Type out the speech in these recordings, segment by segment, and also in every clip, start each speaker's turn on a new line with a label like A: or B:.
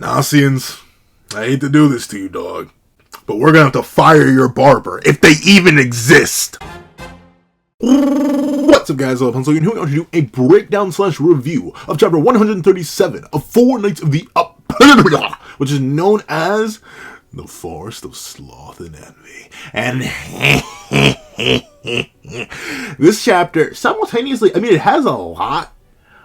A: Naisiens, I hate to do this to you, dog, but we're gonna have to fire your barber, if they even exist! What's up, guys? I'm Pencil, and here we are to do a breakdown slash review of chapter 137 of Four Knights of the which is known as the Forest of Sloth and Envy. And this chapter, simultaneously, I mean, it has a lot,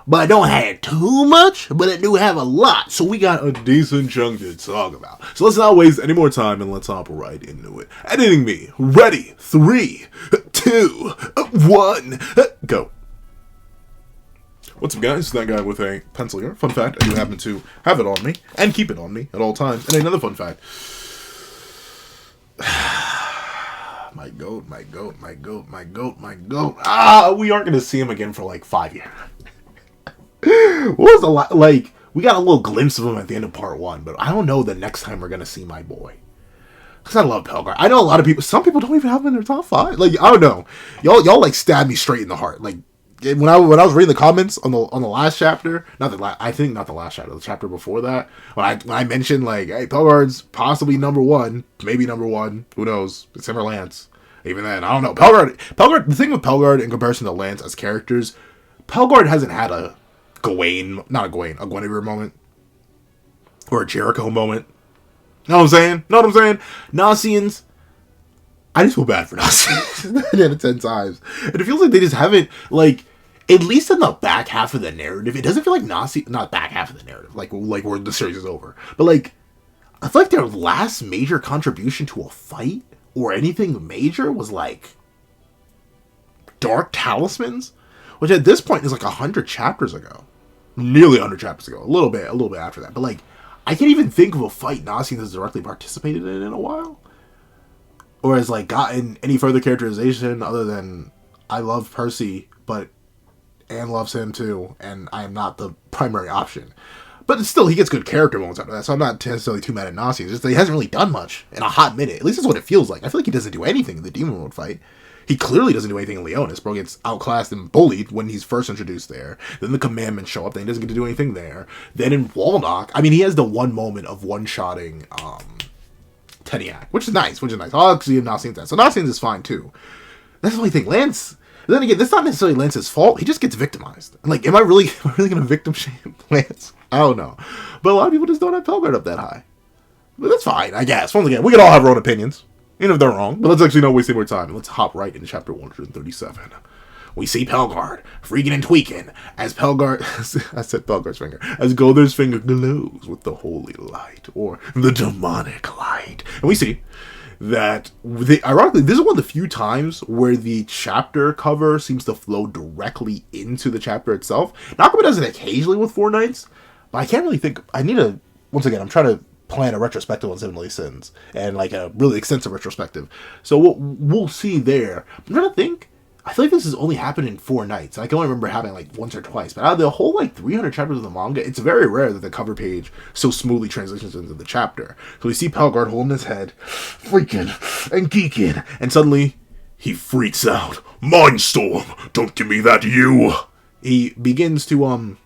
A: but I don't have too much, but it do have a lot. So we got a decent chunk to talk about. So let's not waste any more time and let's hop right into it. Editing me. Ready. 3, 2, 1, go. What's up, guys? That guy with a pencil here. Fun fact, I do happen to have it on me and keep it on me at all times. And another fun fact. My goat. We aren't going to see him again for like 5 years. What was a lot, like, we got a little glimpse of him at the end of part 1, but I don't know the next time we're gonna see my boy. Because I love Pellegarde. I know a lot of people, some people don't even have him in their top 5. Like, I don't know. Y'all like stabbed me straight in the heart. Like, when I was reading the comments on the last chapter, I think not the last chapter, the chapter before that, when I mentioned, like, hey, Pellegarde's possibly number 1, maybe number 1, who knows, it's him or Lance. Even then, I don't know. Pellegarde, the thing with Pellegarde in comparison to Lance as characters, Pellegarde hasn't had a Guinevere moment. Or a Jericho moment. Know what I'm saying? Naisiens, I just feel bad for Naisiens 9 out of 10 times. And it feels like they just haven't, like, at least in the back half of the narrative, it doesn't feel like Naisiens, not back half of the narrative, like where the series is over. But, like, I feel like their last major contribution to a fight, or anything major, was, like, Dark Talismans? Which at this point is like 100 chapters ago. Nearly 100 chapters ago. A little bit after that. But, like, I can't even think of a fight Naisiens has directly participated in a while. Or has, like, gotten any further characterization other than, I love Percy, but Anne loves him too, and I am not the primary option. But still, he gets good character moments after that, so I'm not necessarily too mad at Naisiens. Just that he hasn't really done much in a hot minute. At least that's what it feels like. I feel like he doesn't do anything in the Demon World fight. He clearly doesn't do anything in Leonis. Bro gets outclassed and bullied when he's first introduced there. Then the commandments show up. Then he doesn't get to do anything there. Then in Walnock, I mean, he has the one moment of one-shotting Teniac, which is nice. I'll actually give Naisiens that. So Naisiens is fine, too. That's the only thing. Lance, then again, that's not necessarily Lance's fault. He just gets victimized. Like, am I really going to victim shame Lance? I don't know. But a lot of people just don't have Pellegarde up that high. But that's fine, I guess. Once again, we can all have our own opinions. Even if they're wrong. But let's actually not waste any more time. Let's hop right into chapter 137. We see Pellegarde freaking and tweaking as Pellegarde, I said Pellegarde's finger, as Gother's finger glows with the holy light, or the demonic light. And we see that, ironically, this is one of the few times where the chapter cover seems to flow directly into the chapter itself. Nakama does it occasionally with Four Knights, but I can't really think, once again, I'm trying to plan a retrospective on NAISENS, and like a really extensive retrospective. So we'll see there. I'm trying to think. I feel like this has only happened in Four Knights. I can only remember happening like once or twice. But out of the whole like 300 chapters of the manga, it's very rare that the cover page so smoothly transitions into the chapter. So we see Pellegarde holding his head, freaking and geeking, and suddenly he freaks out. Mindstorm! Don't give me that, you! He begins to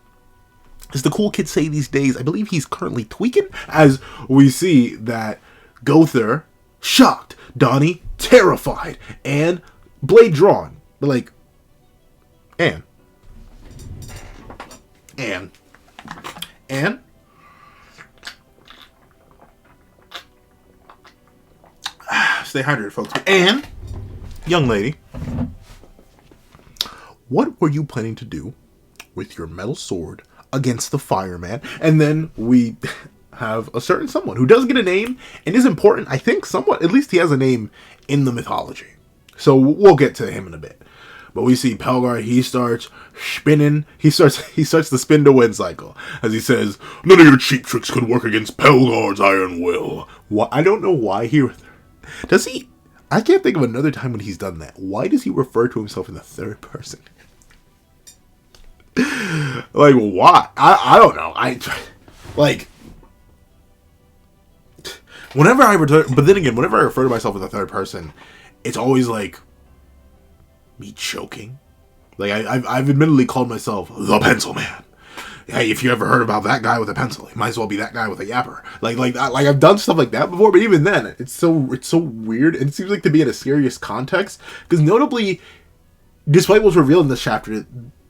A: as the cool kids say these days, I believe he's currently tweaking, as we see that Gother, shocked, Donnie, terrified, and blade drawn. But like, Anne. Stay hydrated, folks. Anne, young lady, what were you planning to do with your metal sword against the fireman? And then we have a certain someone who does get a name and is important, I think, somewhat. At least he has a name in the mythology. So we'll get to him in a bit. But we see Pellegarde, he starts spinning. He starts the spin to win cycle. As he says, none of your cheap tricks could work against Pellegarde's iron will. I don't know why does he? I can't think of another time when he's done that. Why does he refer to himself in the third person? Like, why? I don't know. Whenever I refer to myself in the third person, it's always like me choking. Like, I've admittedly called myself the Pencil Man. hey, if you ever heard about that guy with a pencil, he might as well be that guy with a yapper. Like I've done stuff like that before, but even then, it's so weird, and it seems like to be in a serious context, because notably, despite what's revealed in this chapter,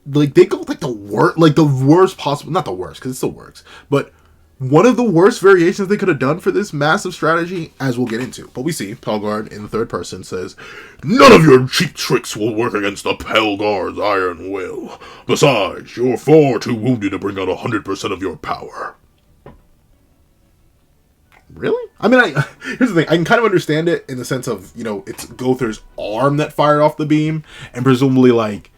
A: like they go like the worst possible, not the worst, because it still works, but one of the worst variations they could have done for this massive strategy, as we'll get into. But we see Pellegarde in the third person says, "None of your cheap tricks will work against the Pellegarde's iron will. Besides, you're far too wounded to bring out 100% of your power." Really? I mean, here's the thing. I can kind of understand it in the sense of, it's Gother's arm that fired off the beam, and presumably, like,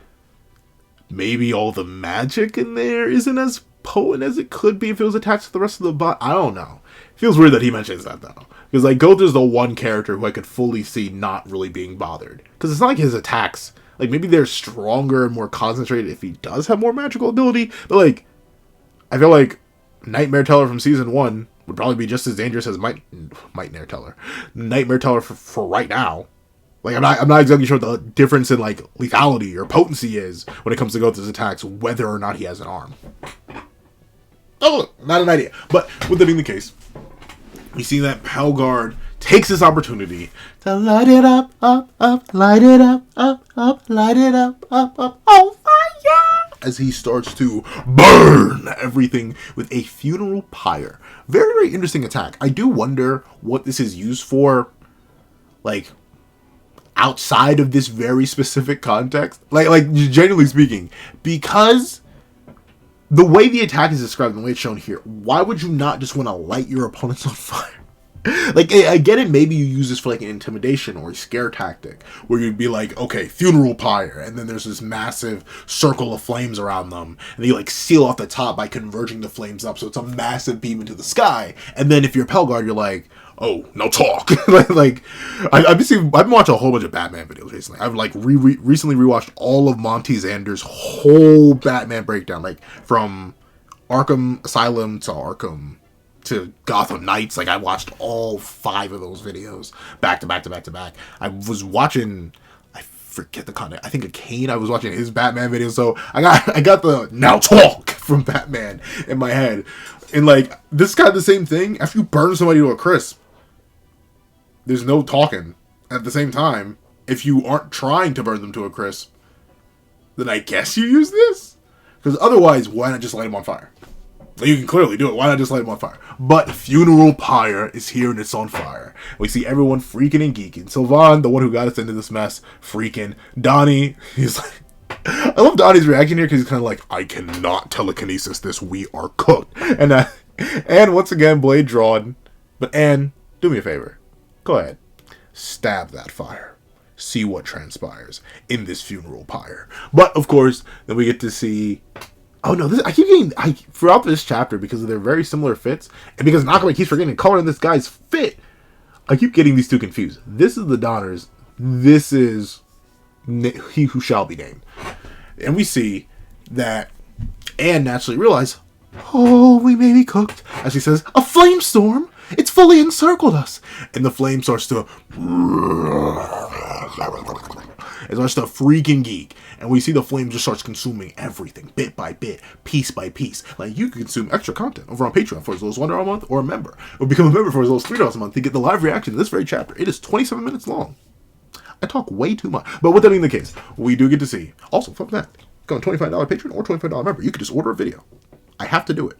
A: maybe all the magic in there isn't as potent as it could be if it was attached to the rest of the bot. I don't know. It feels weird that he mentions that, though. Because, like, Gother's the one character who I could fully see not really being bothered. Because it's not like his attacks, like, maybe they're stronger and more concentrated if he does have more magical ability. But, like, I feel like Nightmare Teller from Season 1 would probably be just as dangerous as Nightmare Teller for right now. Like, I'm not exactly sure what the difference in, like, lethality or potency is when it comes to Gother's attacks, whether or not he has an arm. Oh, not an idea. But with that being the case, we see that Pellegarde takes this opportunity to light it up, light it up, light it up, oh fire! As he starts to burn everything with a funeral pyre. Very, very interesting attack. I do wonder what this is used for, like, outside of this very specific context. Like genuinely speaking, because the way the attack is described, the way it's shown here, why would you not just want to light your opponents on fire? Like, I get it, maybe you use this for, like, an intimidation or a scare tactic, where you'd be like, okay, funeral pyre, and then there's this massive circle of flames around them, and you, like, seal off the top by converging the flames up, so it's a massive beam into the sky, and then if you're Pellegarde, you're like, oh, now talk. I've been watching a whole bunch of Batman videos recently. I've, like, recently rewatched all of Monty Zander's whole Batman breakdown, like, from Arkham Asylum to Arkham to Gotham Knights. Like, I watched all 5 of those videos back to back to back to back. I was watching, I forget the content, I think of Kane. I was watching his Batman video, so I got the now talk from Batman in my head. And, like, this is kind of the same thing. After you burn somebody to a crisp, there's no talking. At the same time, if you aren't trying to burn them to a crisp, then I guess you use this? Because otherwise, why not just light them on fire? You can clearly do it. Why not just light them on fire? But funeral pyre is here and it's on fire. We see everyone freaking and geeking. Sylvan, the one who got us into this mess, freaking. Donnie, he's like... I love Donnie's reaction here because he's kind of like, I cannot telekinesis this. We are cooked. And once again, blade drawn. But Anne, do me a favor. Go ahead. Stab that fire. See what transpires in this funeral pyre. But, of course, then we get to see... Oh no! I keep getting throughout this chapter, because of their very similar fits, and because Nakama keeps forgetting color in this guy's fit. I keep getting these two confused. This is the Donners. This is He Who Shall Be Named, and we see that Anne naturally realizes, "Oh, we may be cooked." As she says, "A flame storm! It's fully encircled us," and the flame starts to. It starts to freaking geek. And we see the flame just starts consuming everything, bit by bit, piece by piece. Like, you can consume extra content over on Patreon for as low as $1 a month, or a member. Or become a member for as low as $3 a month to get the live reaction to this very chapter. It is 27 minutes long. I talk way too much. But with that being the case, we do get to see. Also, fun fact, go on $25 Patreon or $25 member. You can just order a video. I have to do it.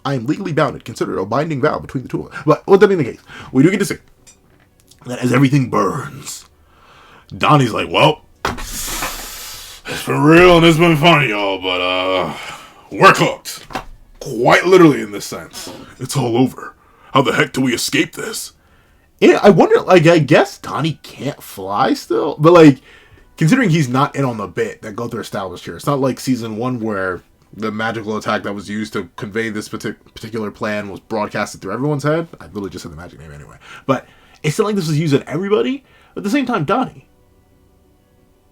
A: I am legally bound. Consider it a binding vow between the two of us. But with that being the case, we do get to see that as everything burns, Donnie's like, well... It's been real and it's been funny, y'all, but, we're cooked. Quite literally in this sense. It's all over. How the heck do we escape this? Yeah, I wonder, like, I guess Donnie can't fly still? But, like, considering he's not in on the bit that Gother established here, it's not like Season 1 where the magical attack that was used to convey this particular plan was broadcasted through everyone's head. I literally just said the magic name anyway. But it's not like this was used on everybody. But at the same time, Donnie,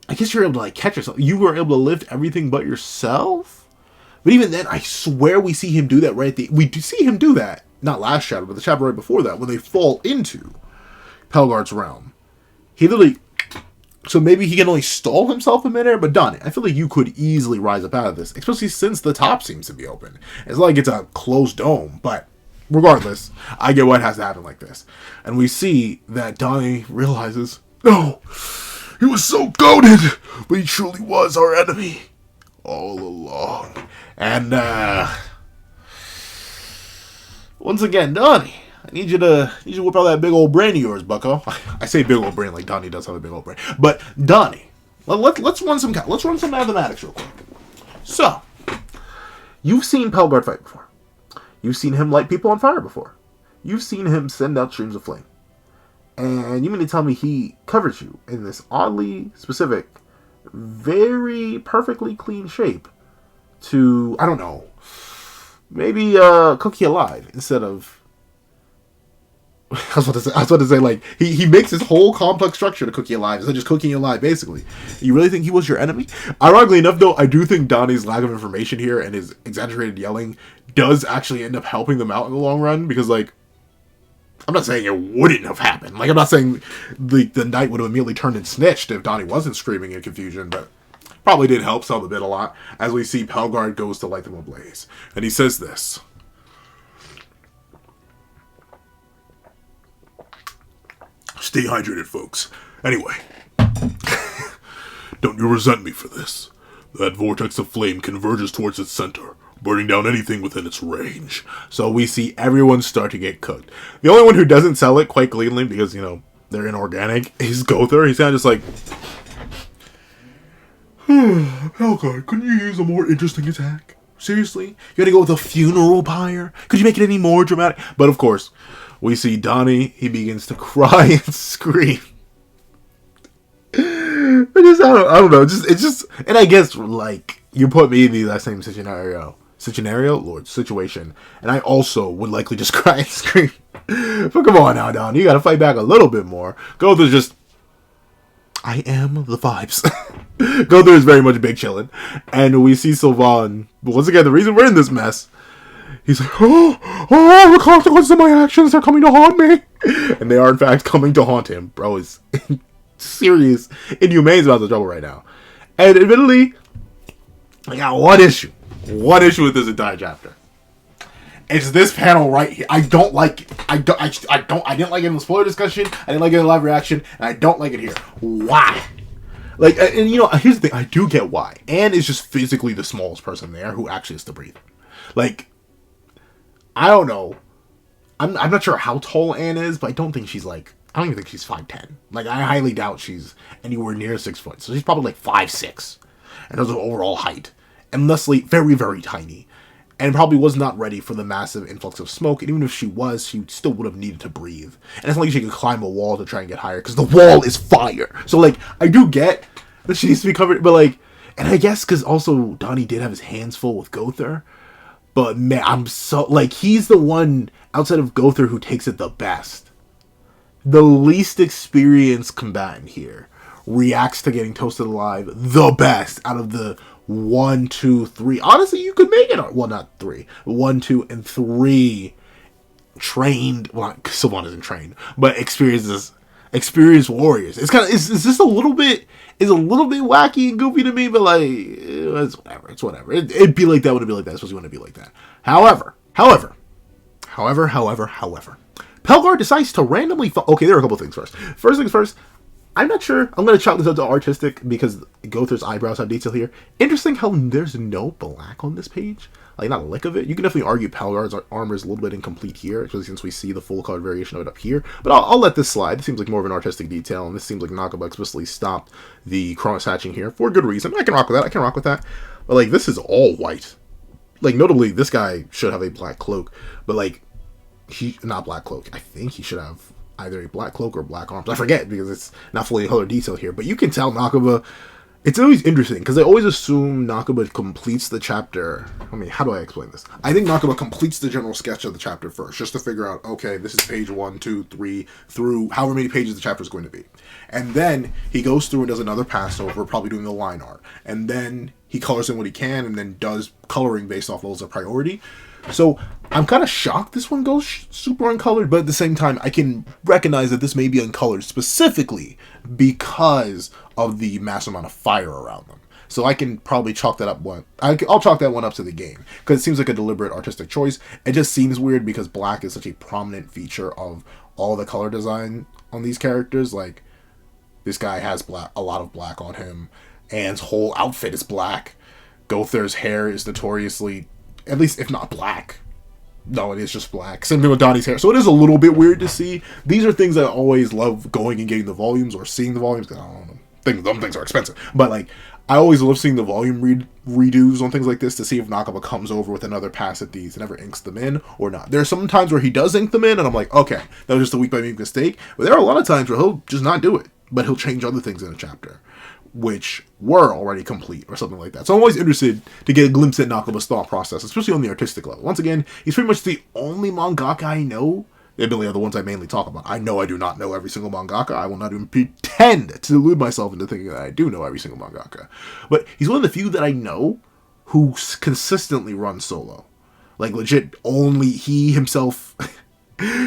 A: I guess you're able to, like, catch yourself. You were able to lift everything but yourself? But even then, I swear we see him do that right at the... We do see him do that. Not last chapter, but the chapter right before that, when they fall into Pellegarde's realm. He literally So maybe he can only stall himself in midair, but Donnie, I feel like you could easily rise up out of this, especially since the top seems to be open. It's not like it's a closed dome, but regardless, I get what has to happen like this. And we see that Donnie realizes, no, he was so goated, but he truly was our enemy all along. And, once again, Donnie, I need you to whip out that big old brain of yours, bucko. I say big old brain like Donnie does have a big old brain. But Donnie, let's run some mathematics real quick. So, you've seen Pellegarde fight before. You've seen him light people on fire before. You've seen him send out streams of flame. And you mean to tell me he covers you in this oddly specific, very perfectly clean shape to, I don't know, maybe cook you alive instead of... I was about to say, like, he makes his whole complex structure to cook you alive instead of just cooking you alive, basically. You really think he was your enemy? Ironically enough, though, I do think Donnie's lack of information here and his exaggerated yelling does actually end up helping them out in the long run, because, like, I'm not saying it wouldn't have happened. Like, I'm not saying the knight would have immediately turned and snitched if Donnie wasn't screaming in confusion, but probably did help sell the bit a lot, as we see Pellegarde goes to light them ablaze. And he says this. Stay hydrated, folks. Anyway, don't you resent me for this? That vortex of flame converges towards its center, burning down anything within its range. So we see everyone start to get cooked. The only one who doesn't sell it quite cleanly, because, you know, they're inorganic, is Gother. He's kind of just like, Pellegarde, couldn't you use a more interesting attack? Seriously? You gotta go with a funeral pyre? Could you make it any more dramatic? But of course, we see Donnie, he begins to cry and scream. I don't know, it's just, and I guess, like, you put me in that same situation, and I also would likely just cry and scream. But come on now, Donnie, you gotta fight back a little bit more. Gother's just, I am the vibes. Gother is very much big chillin', and we see Sylvain, once again, the reason we're in this mess, he's like, the consequences of my actions are coming to haunt me. And they are, in fact, coming to haunt him. Bro is serious inhumane about the trouble right now. And admittedly, I got one issue with this entire chapter. It's this panel right here. I don't like it. I didn't like it in the spoiler discussion. I didn't like it in the live reaction. And I don't like it here. Why? Like, and you know, here's the thing. I do get why. Anne is just physically the smallest person there who actually has to breathe. Like, I don't know. I'm not sure how tall Anne is, but I don't even think she's 5'10". Like, I highly doubt she's anywhere near 6 foot. So she's probably like 5'6". And those are overall height. And Leslie, very, very tiny. And probably was not ready for the massive influx of smoke. And even if she was, she still would have needed to breathe. And it's not like she could climb a wall to try and get higher, because the wall is fire. So, like, I do get that she needs to be covered, but, like, and I guess because also Donnie did have his hands full with Gother. But, man, I'm so, like, he's the one outside of Gother who takes it the best. The least experienced combatant here reacts to getting toasted alive the best out of the 1, 2, 3. Honestly, you could make it. Well, not 3. 1, 2, and 3 trained. Well, Sylvain isn't trained, but experienced warriors. It's kind of is this a little bit wacky and goofy to me, but like it's whatever. It's whatever. It'd be like that when it'd be like that. Especially when it'd be like that. However, Pellegarde decides to randomly. Okay, there are a couple things first. First things first. I'm not sure. I'm going to chalk this up to artistic because Gother's eyebrows have detail here. Interesting how there's no black on this page. Like, not a lick of it. You can definitely argue Pellegarde's armor is a little bit incomplete here, especially since we see the full color variation of it up here. But I'll let this slide. This seems like more of an artistic detail, and this seems like Nakaba explicitly stopped the chronos hatching here for good reason. I can rock with that. But, like, this is all white. Like, notably, this guy should have a black cloak. But, like, not black cloak. I think he should have either a black cloak or black arms. I forget because it's not fully color detailed here. But you can tell Nakaba. It's always interesting because I always assume Nakaba completes the chapter. I mean, how do I explain this? I think Nakaba completes the general sketch of the chapter first, just to figure out, okay, this is page 1, 2, 3, through however many pages the chapter is going to be. And then he goes through and does another pass over, probably doing the line art. And then he colors in what he can and then does coloring based off levels of priority. So I'm kind of shocked this one goes super uncolored, but at the same time, I can recognize that this may be uncolored specifically because of the massive amount of fire around them. So I can probably chalk that up I'll chalk that one up to the game, because it seems like a deliberate artistic choice. It just seems weird because black is such a prominent feature of all the color design on these characters. Like, this guy has a lot of black on him. Anne's whole outfit is black. Gother's hair is notoriously, at least if not black. No, it is just black. Same thing with Donnie's hair. So it is a little bit weird to see. These are things I always love going and getting the volumes or seeing the volumes, because I don't know. Them things are expensive. But, like, I always love seeing the volume redos on things like this to see if Nakaba comes over with another pass at these and ever inks them in or not. There are some times where he does ink them in, and I'm like, okay, that was just a week by week mistake. But there are a lot of times where he'll just not do it, but he'll change other things in a chapter, which were already complete or something like that. So I'm always interested to get a glimpse at Nakaba's thought process, especially on the artistic level. Once again, he's pretty much the only mangaka I know. Admittedly, are the ones I mainly talk about. I know I do not know every single mangaka. I will not even pretend to delude myself into thinking that I do know every single mangaka. But he's one of the few that I know who consistently runs solo. Like, legit, only he himself...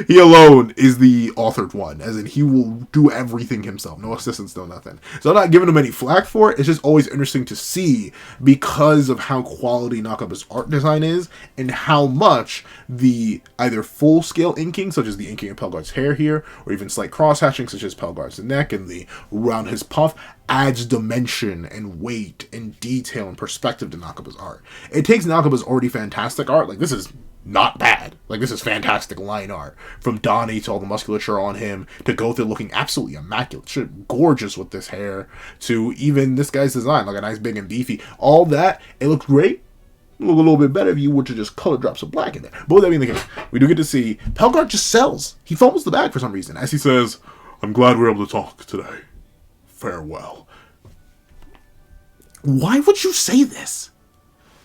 A: he alone is the authored one, as in he will do everything himself. No assistants, no nothing. So I'm not giving him any flack for it. It's just always interesting to see because of how quality Nakaba's art design is and how much the either full-scale inking, such as the inking of Pellegarde's hair here, or even slight cross-hatching, such as Pellegarde's neck and the around his puff, adds dimension and weight and detail and perspective to Nakaba's art. It takes Nakaba's already fantastic art. Like, this is not bad. Like, this is fantastic line art. From Donnie to all the musculature on him, to Gother looking absolutely immaculate. Shit, gorgeous with this hair, to even this guy's design, like a nice big and beefy. All that, it looks great. It would look a little bit better if you were to just color drop some black in there. But with that being the case, we do get to see Pellegarde just sells. He fumbles the bag for some reason, as he says, "I'm glad we're able to talk today. Farewell." Why would you say this?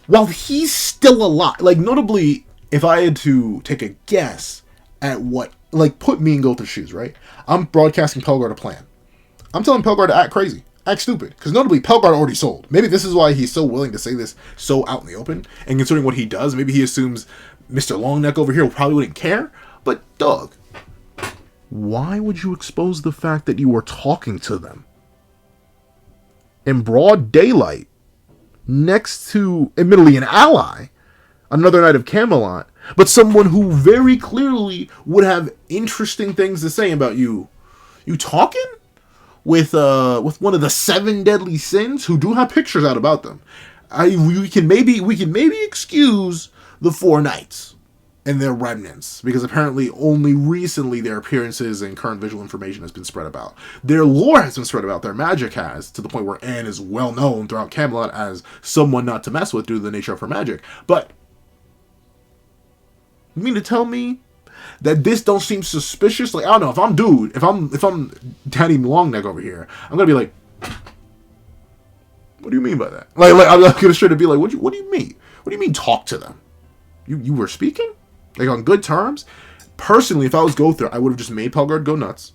A: While he's still alive. Like, notably, if I had to take a guess at what, like, put me in Gother's shoes, right? I'm broadcasting Pellegarde a plan. I'm telling Pellegarde to act crazy, act stupid, because notably Pellegarde already sold. Maybe this is why he's so willing to say this so out in the open, and considering what he does, maybe he assumes Mr. Longneck over here probably wouldn't care, but dog, why would you expose the fact that you were talking to them in broad daylight next to, admittedly, an ally, another knight of Camelot, but someone who very clearly would have interesting things to say about you? You talking with one of the 7 deadly sins, who do have pictures out about them. We can maybe excuse the 4 knights and their remnants, because apparently only recently their appearances and current visual information has been spread about. Their lore has been spread about, their magic has, to the point where Anne is well known throughout Camelot as someone not to mess with due to the nature of her magic. But you mean to tell me that this don't seem suspicious? Like, I don't know, if I'm Daddy Longneck over here, I'm gonna be like, what do you mean by that? Like I'm gonna straight to be like, what do you mean? What do you mean talk to them? You were speaking? Like, on good terms? Personally, if I was Gother, I would have just made Pellegarde go nuts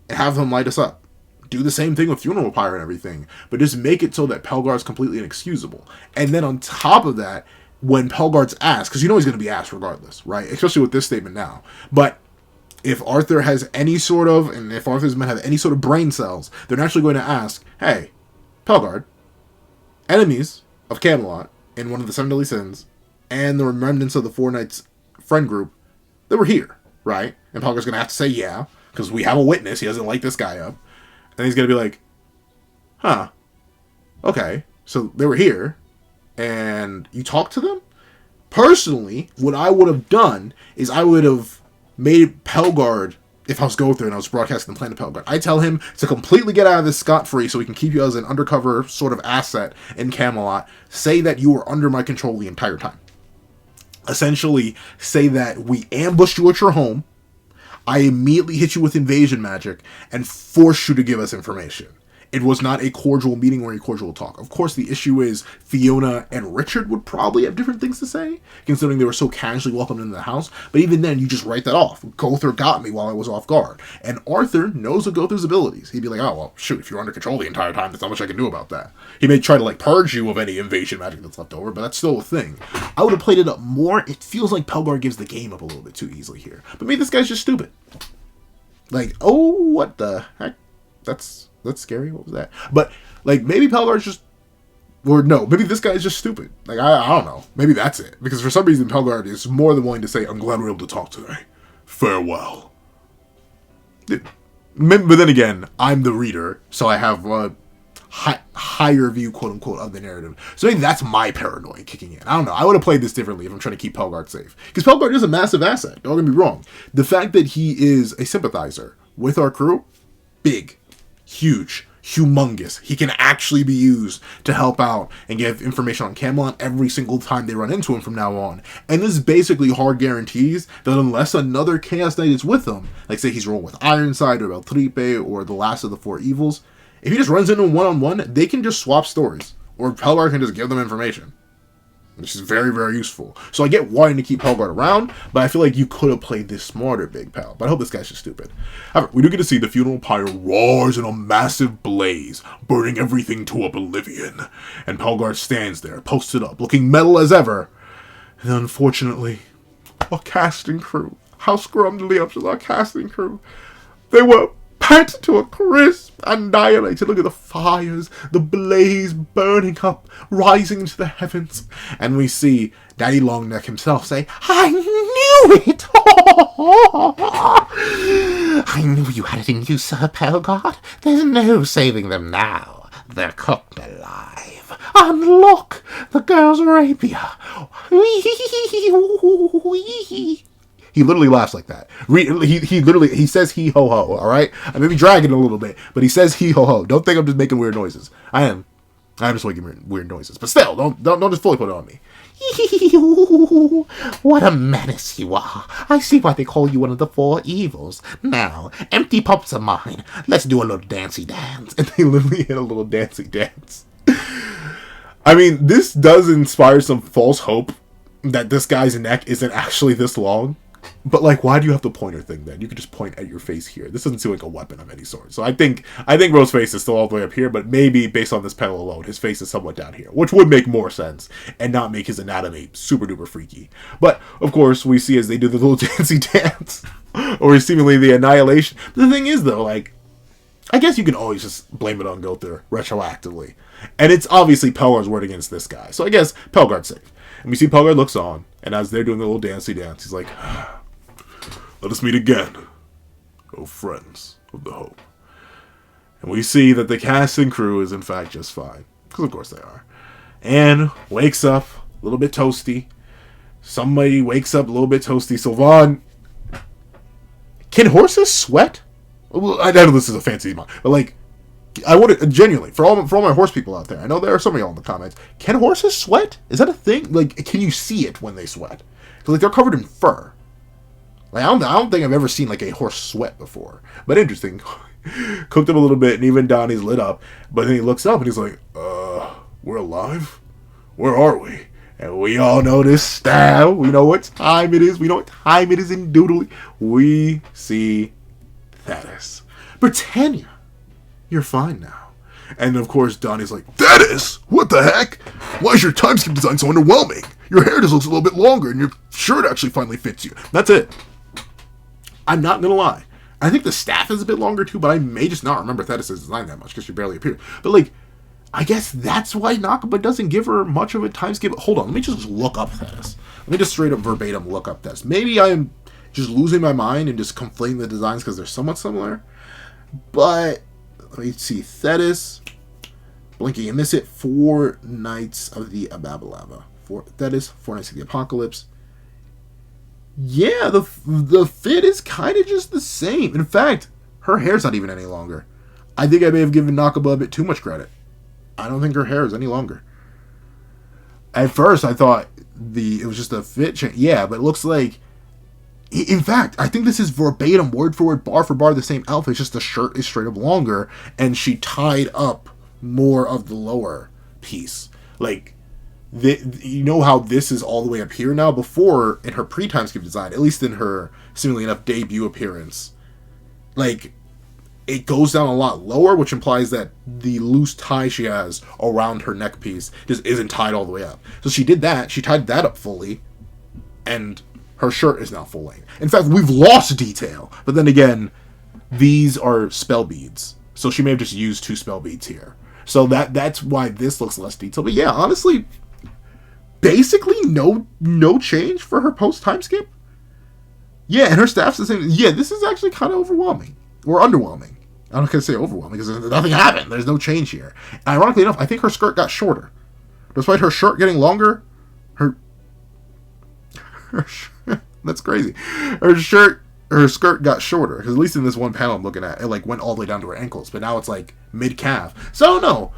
A: and have him light us up. Do the same thing with Funeral Pyre and everything, but just make it so that Pellegarde's completely inexcusable. And then on top of that, when Pellegarde's asked, because you know he's going to be asked regardless, right? Especially with this statement now. But if Arthur has any sort of, and if Arthur's men have any sort of brain cells, they're naturally going to ask, hey, Pellegarde, enemies of Camelot in one of the 7 deadly sins, and the remnants of the 4 knights friend group, they were here, right? And Pellegarde's going to have to say yeah, because we have a witness, he doesn't light this guy up. And he's going to be like, huh, okay, so they were here, and you talked to them? Personally, what I would have done is I would have made Pellegarde, if I was Gother and I was broadcasting the plan to Pellegarde, I tell him to completely get out of this scot-free so we can keep you as an undercover sort of asset in Camelot. Say that you were under my control the entire time. Essentially, say that we ambushed you at your home, I immediately hit you with invasion magic, and forced you to give us information. It was not a cordial meeting or a cordial talk. Of course, the issue is Fiona and Richard would probably have different things to say, considering they were so casually welcomed into the house. But even then, you just write that off. Gother got me while I was off guard. And Arthur knows of Gother's abilities. He'd be like, oh, well, shoot, if you're under control the entire time, there's not much I can do about that. He may try to, like, purge you of any invasion magic that's left over, but that's still a thing. I would have played it up more. It feels like Pellegarde gives the game up a little bit too easily here. But maybe this guy's just stupid. Like, oh, what the heck? That's That's scary. What was that? But like maybe Pellegarde's just, or no, maybe this guy's just stupid. Like I don't know. Maybe that's it. Because for some reason Pellegarde is more than willing to say, "I'm glad we're able to talk today. Farewell." But then again, I'm the reader, so I have a higher view, quote unquote, of the narrative. So maybe that's my paranoia kicking in. I don't know. I would have played this differently if I'm trying to keep Pellegarde safe. Because Pellegarde is a massive asset. Don't get me wrong. The fact that he is a sympathizer with our crew, big, huge, humongous. He can actually be used to help out and give information on Camelot every single time they run into him from now on. And this basically hard guarantees that unless another Chaos Knight is with him, like say he's rolling with Ironside or Beltripe or the last of the four evils, if he just runs into them one-on-one, they can just swap stories. Or Pellegarde can just give them information. Which is very, very useful. So I get wanting to keep Pellegarde around, but I feel like you could have played this smarter, Big Pal. But I hope this guy's just stupid. However, we do get to see the funeral pyre roars in a massive blaze, burning everything to oblivion. And Pellegarde stands there, posted up, looking metal as ever. And unfortunately, our casting crew, how scrumdily up is our casting crew? They were burnt to a crisp, annihilated. Look at the fires, the blaze burning up, rising into the heavens. And we see Daddy Longneck himself say, "I knew it! I knew you had it in you, Sir Pellegarde. There's no saving them now. They're cooked alive. Unlock the girl's rapier." He literally laughs like that. He says he ho ho, alright? I may be dragging it a little bit, but he says he ho ho. Don't think I'm just making weird noises. I am just making weird noises. But still, don't just fully put it on me. What a menace you are. I see why they call you one of the four evils. Now, empty pups of mine. Let's do a little dancey dance. And they literally hit a little dancey dance. I mean, this does inspire some false hope that this guy's neck isn't actually this long. But like, why do you have the pointer thing then? You could just point at your face here. This doesn't seem like a weapon of any sort. So I think Rose's face is still all the way up here, but maybe based on this panel alone, his face is somewhat down here, which would make more sense and not make his anatomy super duper freaky. But of course, we see as they do the little dancey dance, or seemingly the annihilation. But the thing is though, like, I guess you can always just blame it on Gother retroactively, and it's obviously Pellegarde's word against this guy. So I guess Pellegarde's safe. And we see Pellegarde looks on, and as they're doing the little dancey dance, he's like, "Let us meet again, oh friends of the hope." And we see that the cast and crew is in fact just fine. Because of course they are. Anne wakes up a little bit toasty. Somebody wakes up a little bit toasty. Sylvan, can horses sweat? Well, I know this is a fancy mod, but like, I want to genuinely, for all my horse people out there, I know there are some of y'all in the comments, can horses sweat? Is that a thing? Like, can you see it when they sweat? Because like, they're covered in fur. Like, I don't think I've ever seen like a horse sweat before. But interesting. Cooked him a little bit, and even Donnie's lit up. But then he looks up and he's like, we're alive? Where are we? And we all know this style. We know what time it is. We know what time it is in Doodly. We see Thetus. Britannia, you're fine now. And of course, Donnie's like, "Thetus? What the heck? Why is your time skip design so underwhelming? Your hair just looks a little bit longer, and your shirt actually finally fits you." That's it. I'm not gonna lie. I think the staff is a bit longer too, but I may just not remember Thetus' design that much because she barely appeared. But like, I guess that's why Nakaba doesn't give her much of a time skip. Hold on, let me just look up Thetus. Let me just straight up verbatim look up Thetus. Maybe I am just losing my mind and just conflating the designs because they're somewhat similar. But let me see. Thetus, blinking and miss it. 4 Knights of the Ababalava. Thetus, 4 Knights of the Apocalypse. Yeah, the fit is kind of just the same. In fact, her hair's not even any longer. I think I may have given Nakaba a bit too much credit. I don't think her hair is any longer. At first, I thought it was just a fit change. Yeah, but it looks like... In fact, I think this is verbatim, word for word, bar for bar, the same outfit. It's just the shirt is straight up longer, and she tied up more of the lower piece. Like... you know how this is all the way up here now? Before, in her pre-time skip design, at least in her, seemingly enough, debut appearance, like, it goes down a lot lower, which implies that the loose tie she has around her neck piece just isn't tied all the way up. So she did that, she tied that up fully, and her shirt is now full length. In fact, we've lost detail, but then again, these are spell beads. So she may have just used 2 spell beads here. So that's why this looks less detailed. But yeah, honestly, basically no change for her post time skip. Yeah, and her staff's the same. Yeah, this is actually kind of overwhelming. Or underwhelming. I'm not going to say overwhelming because nothing happened. There's no change here. And ironically enough, I think her skirt got shorter. Despite her shirt getting longer, her that's crazy. Her skirt got shorter. Because at least in this one panel I'm looking at, it like went all the way down to her ankles. But now it's like mid-calf. So no.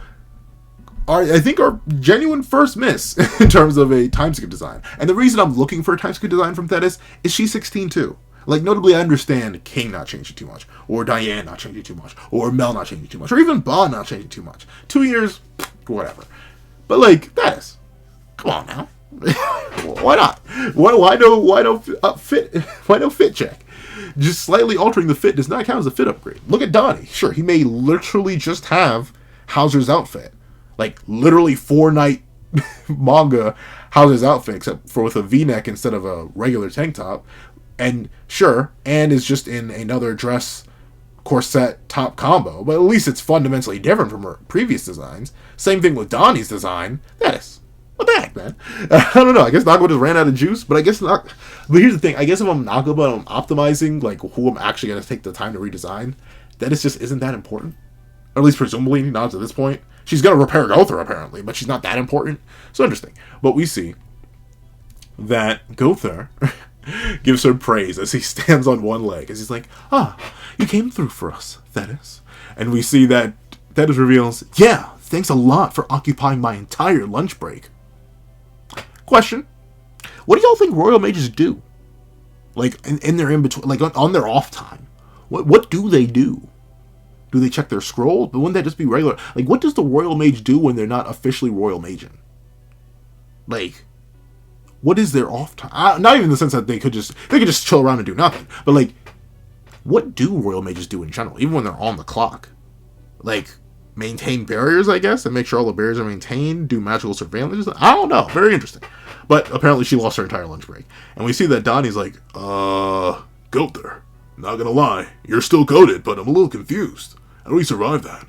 A: I think our genuine first miss in terms of a time skip design. And the reason I'm looking for a time skip design from Thetus is she's 16 too. Like, notably, I understand King not changing too much, or Diane not changing too much, or Mel not changing too much, or even Bond not changing too much. 2 years, whatever. But like, Thetus, come on now. Why not? Why no fit check? Just slightly altering the fit does not count as a fit upgrade. Look at Donnie. Sure, he may literally just have Hauser's outfit. Like, literally 4-night manga Hauser's outfit, except for with a V-neck instead of a regular tank top. And sure, Anne is just in another dress corset top combo, but at least it's fundamentally different from her previous designs. Same thing with Donnie's design. What the heck, man? I don't know. I guess Nagaba just ran out of juice, but I guess not. But here's the thing. I guess if I'm Nagaba and I'm optimizing like who I'm actually going to take the time to redesign, that just isn't that important. Or at least presumably not to this point. She's going to repair Gother, apparently, but she's not that important. So interesting. But we see that Gother gives her praise as he stands on one leg. As he's like, you came through for us, Thetus. And we see that Thetus reveals, yeah, thanks a lot for occupying my entire lunch break. Question. What do y'all think Royal Mages do? Like, in their in-between, like, on their off time? What do they do? Do they check their scrolls? But wouldn't that just be regular? Like, what does the Royal Mage do when they're not officially Royal Maging? Like, what is their off time? Not even in the sense that they could just chill around and do nothing. But, like, what do Royal Mages do in general, even when they're on the clock? Like, maintain barriers, I guess, and make sure all the barriers are maintained, do magical surveillance? I don't know. Very interesting. But apparently she lost her entire lunch break. And we see that Donnie's like, Gother. Not gonna lie, you're still coded, but I'm a little confused. How do we survive that?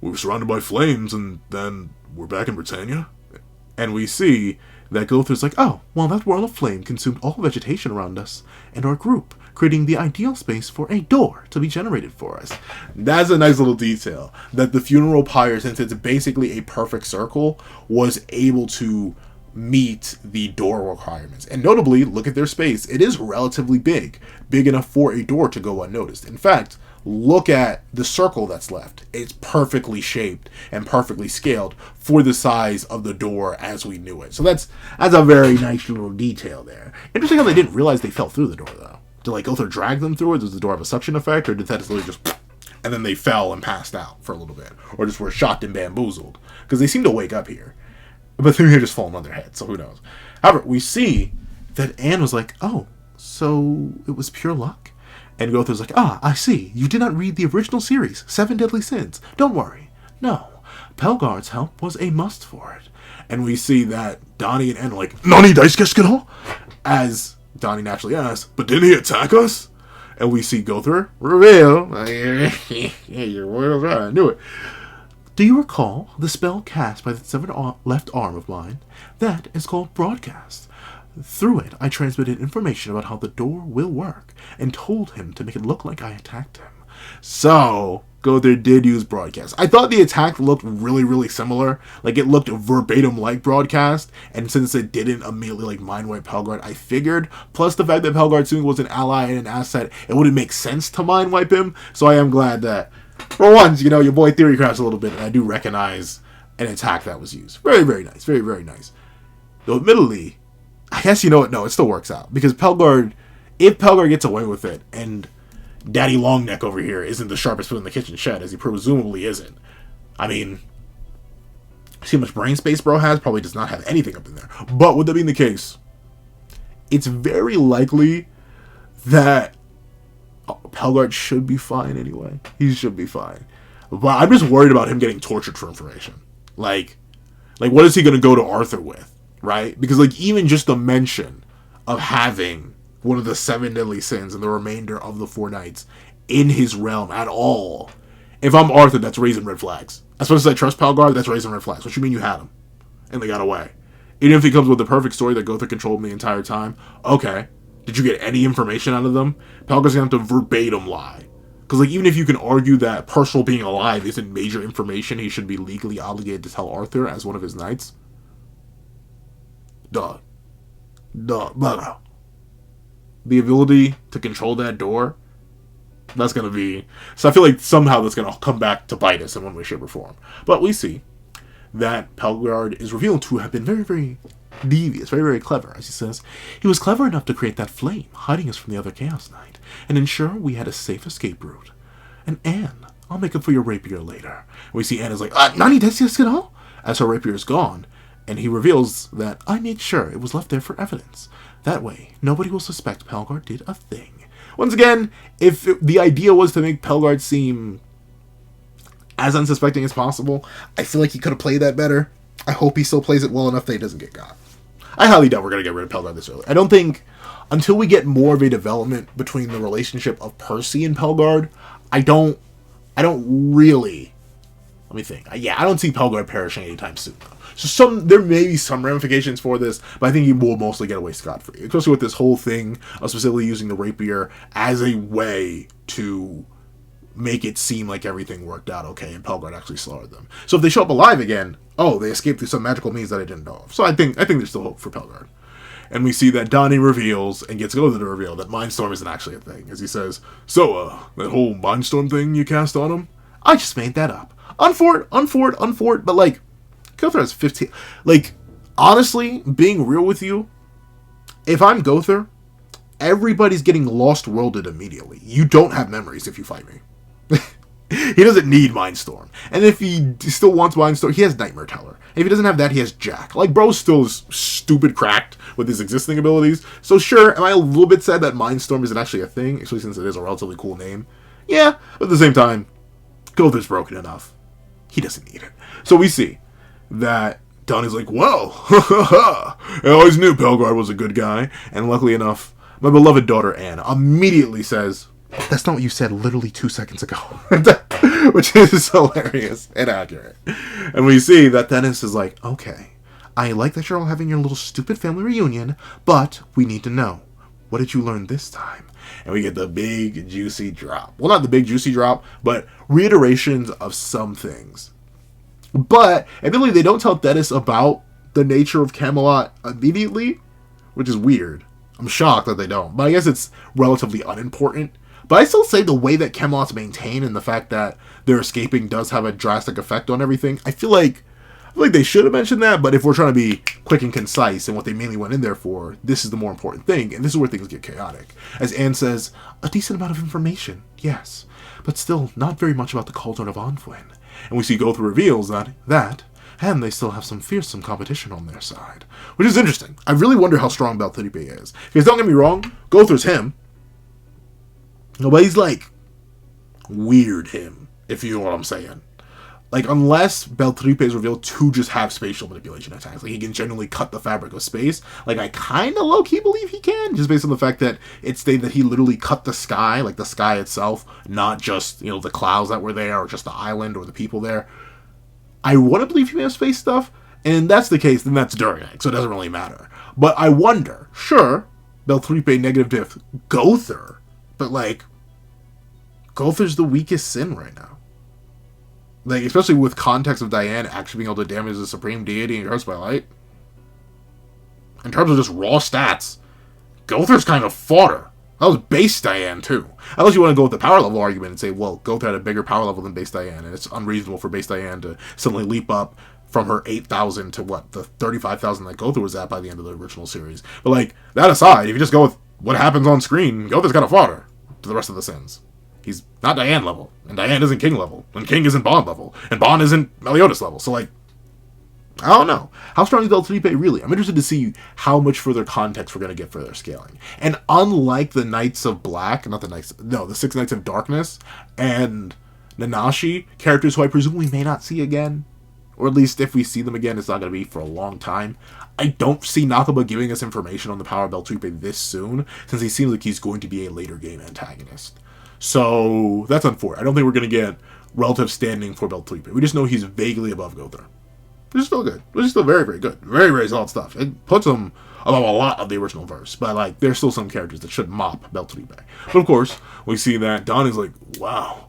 A: We were surrounded by flames, and then we're back in Britannia? And we see that Gother's like, oh, well, that whirl of flame consumed all vegetation around us and our group, creating the ideal space for a door to be generated for us. That's a nice little detail. That the funeral pyre, since it's basically a perfect circle, was able to meet the door requirements. And notably, look at their space. It is relatively big enough for a door to go unnoticed. In fact, look at the circle that's left. It's perfectly shaped and perfectly scaled for the size of the door as we knew it. So that's a very nice little detail there. Interesting how they didn't realize they fell through the door, though. Did, like, Gother drag them through it? Does the door have a suction effect? Or did that literally just... and then they fell and passed out for a little bit? Or just were shocked and bamboozled? Because they seem to wake up here. But they're just falling on their heads, so who knows? However, we see that Anne was like, oh, so it was pure luck? And Gother's like, I see. You did not read the original series, 7 Deadly Sins. Don't worry. No. Pellegarde's help was a must for it. And we see that Donnie and Anne are like, Nani Daisuke? As Donnie naturally asks, but didn't he attack us? And we see Gother reveal, yeah, you're right, I knew it. Do you recall the spell cast by the severed left arm of mine? That is called Broadcast. Through it, I transmitted information about how the door will work, and told him to make it look like I attacked him. So, Gother did use Broadcast. I thought the attack looked really, really similar. Like, it looked verbatim like Broadcast, and since it didn't immediately, like, mind-wipe Pellegarde, I figured, plus the fact that Pellegarde soon was an ally and an asset, it wouldn't make sense to mind-wipe him, so I am glad that for once, you know, your boy theory crafts a little bit, and I do recognize an attack that was used. Very, very nice. Very, very nice. Though, admittedly, I guess, you know what, no, it still works out. Because Pellegarde, if Pellegarde gets away with it, and Daddy Longneck over here isn't the sharpest foot in the kitchen shed, as he presumably isn't. I mean, see how much brain space bro has? Probably does not have anything up in there. But with that being the case, it's very likely that Pellegarde should be fine anyway. He should be fine. But I'm just worried about him getting tortured for information. Like what is he going to go to Arthur with, right? Because, like, even just the mention of having one of the 7 deadly sins and the remainder of the 4 nights in his realm at all, If I'm Arthur, that's raising red flags. As much as I trust Pellegarde, that's raising red flags. What you mean you had him? And they got away. Even if he comes with the perfect story that Gotha controlled him the entire time, okay. Did you get any information out of them? Pellegarde's gonna have to verbatim lie. Because, like, even if you can argue that Percival being alive isn't major information he should be legally obligated to tell Arthur as one of his knights. Duh. The ability to control that door, that's going to be... So I feel like somehow that's going to come back to bite us in one way, shape, or form. But we see that Pellegarde is revealed to have been very, very devious, very, very clever. As he says, he was clever enough to create that flame, hiding us from the other Chaos Knight, and ensure we had a safe escape route. And Anne, I'll make up for your rapier later. And we see Anne is like, Nani desu desu no? As her rapier is gone, and he reveals that I made sure it was left there for evidence. That way, nobody will suspect Pellegarde did a thing. Once again, if the idea was to make Pellegarde seem as unsuspecting as possible, I feel like he could have played that better. I hope he still plays it well enough that he doesn't get got. I highly doubt we're going to get rid of Pellegarde this early. I don't think, until we get more of a development between the relationship of Percy and Pellegarde, I don't really, let me think. Yeah, I don't see Pellegarde perishing anytime soon. So there may be some ramifications for this, but I think he will mostly get away scot-free. Especially with this whole thing of specifically using the rapier as a way to make it seem like everything worked out okay and Pellegarde actually slaughtered them. So if they show up alive again, they escaped through some magical means that I didn't know of. So I think there's still hope for Pellegarde. And we see that Donnie reveals, and gets Gotha to reveal, that Mindstorm isn't actually a thing. As he says, so, that whole Mindstorm thing you cast on him? I just made that up. Unfort, but like, Gotha has 15... Like, honestly, being real with you, if I'm Gotha, everybody's getting lost worlded immediately. You don't have memories if you fight me. He doesn't need Mindstorm. And if he still wants Mindstorm, he has Nightmare Teller. If he doesn't have that, he has Jack. Like, bro still is stupid cracked with his existing abilities. So sure, am I a little bit sad that Mindstorm isn't actually a thing, especially since it is a relatively cool name? Yeah, but at the same time, Gotha's broken enough. He doesn't need it. So we see that Donnie's like, well, I always knew Pellegarde was a good guy. And luckily enough, my beloved daughter Anne immediately says, that's not what you said literally 2 seconds ago. Which is hilarious and accurate. And we see that Thetus is like, okay, I like that you're all having your little stupid family reunion, but we need to know, what did you learn this time? And we get the big juicy drop. Well, not the big juicy drop, but reiterations of some things. But admittedly, they don't tell Thetus about the nature of Camelot immediately, which is weird. I'm shocked that they don't, but I guess it's relatively unimportant. But I still say the way that Camelot's maintained and the fact that their escaping does have a drastic effect on everything, I feel like they should have mentioned that, but if we're trying to be quick and concise and what they mainly went in there for, this is the more important thing, and this is where things get chaotic. As Anne says, a decent amount of information, yes, but still not very much about the Cauldron of Anfuin. And we see Gotha reveals that, and they still have some fearsome competition on their side. Which is interesting. I really wonder how strong Beltripe is. Because don't get me wrong, Gotha's him. Nobody's like weird him, if you know what I'm saying. Like, unless Beltripe is revealed to just have spatial manipulation attacks, like he can genuinely cut the fabric of space, like I kind of low-key believe he can, just based on the fact that it stated that he literally cut the sky, like the sky itself, not just, the clouds that were there, or just the island, or the people there. I want to believe he may have space stuff, and if that's the case, then that's Durian, so it doesn't really matter. But I wonder, sure, Beltripe negative diff Gotha, but like, Gotha's the weakest sin right now. Like, especially with context of Diane actually being able to damage the Supreme Deity and Curse by Light. In terms of just raw stats, Gotha's kind of fodder. That was base Diane, too. Unless you want to go with the power level argument and say, well, Gotha had a bigger power level than base Diane, and it's unreasonable for base Diane to suddenly leap up from her 8,000 to, the 35,000 that Gotha was at by the end of the original series. But, like, that aside, if you just go with what happens on screen, Gotha's kind of fodder to the rest of the sins. He's not Diane level, and Diane isn't King level, and King isn't Bond level, and Bond isn't Meliodas level. So, like, I don't know. How strong is Beltripe really? I'm interested to see how much further context we're going to get for their scaling. And unlike the Knights of Black, the Six Knights of Darkness, and Nanashi, characters who I presume we may not see again, or at least if we see them again, it's not going to be for a long time. I don't see Nakaba giving us information on the power of Beltripe this soon, since he seems like he's going to be a later game antagonist. So, that's unfortunate. I don't think we're going to get relative standing for Beltulipe. We just know he's vaguely above Gother. Which is still good. Which is still very, very good. Very, very solid stuff. It puts him above a lot of the original verse. But, like, there's still some characters that should mop Beltulipe. But, of course, we see that Donnie's like, wow.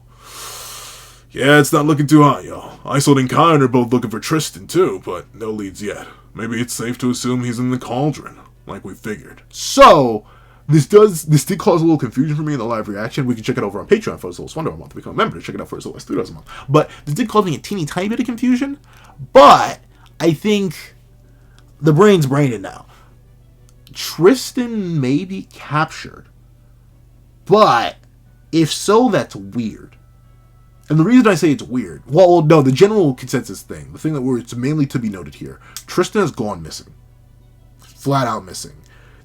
A: Yeah, it's not looking too hot, yo. Isolde and Kyan are both looking for Tristan, too, but no leads yet. Maybe it's safe to assume he's in the cauldron, like we figured. So, this did cause a little confusion for me in the live reaction. We can check it over on Patreon for Soul's Wonder month. Become a member to check it out for as low as $3 a month. But this did cause me a teeny tiny bit of confusion. But I think the brain's braining now. Tristan may be captured. But if so, that's weird. And the reason I say it's weird, well, no, the general consensus thing, the thing that it's mainly to be noted here, Tristan has gone missing. Flat out missing.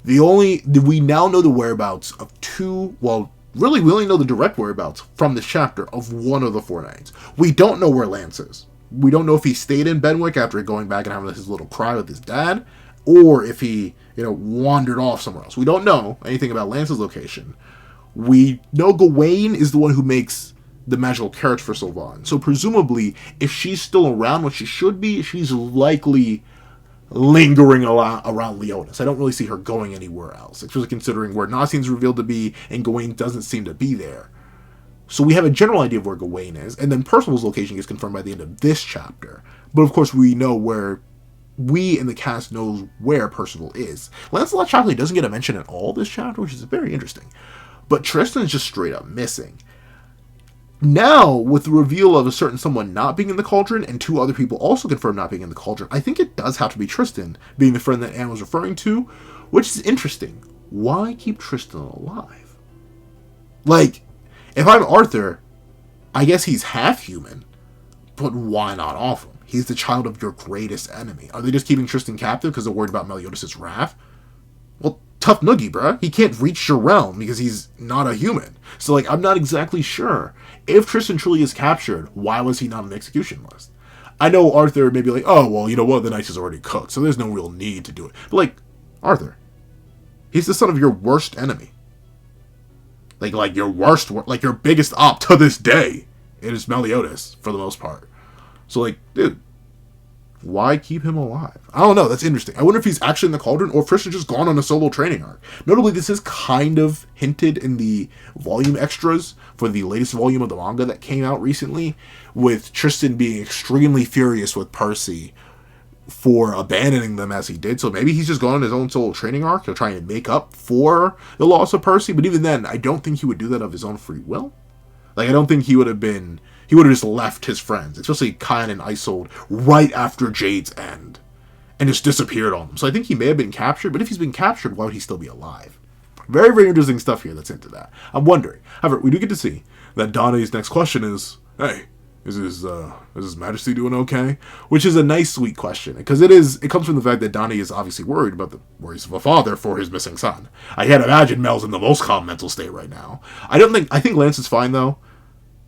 A: We now know the whereabouts of two, well, really we only know the direct whereabouts from this chapter of one of the four knights. We don't know where Lance is. We don't know if he stayed in Benwick after going back and having his little cry with his dad, or if he, wandered off somewhere else. We don't know anything about Lance's location. We know Gawain is the one who makes the magical carrots for Sylvain. So presumably, if she's still around what she should be, she's likely lingering around Leonis. I don't really see her going anywhere else, especially considering where NAISENS revealed to be, and Gawain doesn't seem to be there. So we have a general idea of where Gawain is, and then Percival's location gets confirmed by the end of this chapter. But of course, we know where, we in the cast knows where Percival is. Lancelot Chocolate doesn't get a mention at all this chapter, which is very interesting. But Tristan's just straight up missing. Now, with the reveal of a certain someone not being in the cauldron, and two other people also confirmed not being in the cauldron, I think it does have to be Tristan, being the friend that Anne was referring to, which is interesting. Why keep Tristan alive? Like, if I'm Arthur, I guess he's half human, but why not off him? He's the child of your greatest enemy. Are they just keeping Tristan captive because they're worried about Meliodas' wrath? Well, tough noogie, bruh. He can't reach your realm because he's not a human. So, like, I'm not exactly sure. If Tristan truly is captured, why was he not on the execution list? I know Arthur may be like, oh, well, you know what, the knight is already cooked, so there's no real need to do it. But, like, Arthur, he's the son of your worst enemy. Like your worst, like your biggest op to this day. It is Meliodas, for the most part. So, like, dude, why keep him alive? I don't know, that's interesting. I wonder if he's actually in the cauldron, or if Tristan's just gone on a solo training arc. Notably, this is kind of hinted in the volume extras for the latest volume of the manga that came out recently, with Tristan being extremely furious with Percy for abandoning them as he did. So maybe he's just gone on his own solo training arc to try and make up for the loss of Percy. But even then, I don't think he would do that of his own free will. Like, I don't think he would have just left his friends, especially Kyan and Isolde, right after Jade's end, and just disappeared on them. So I think he may have been captured, but if he's been captured, why would he still be alive? Very, very interesting stuff here that's into that. I'm wondering. However, we do get to see that Donnie's next question is, hey, is his Majesty doing okay? Which is a nice, sweet question, because it comes from the fact that Donnie is obviously worried about the worries of a father for his missing son. I can't imagine Mel's in the most calm mental state right now. I think Lance is fine, though.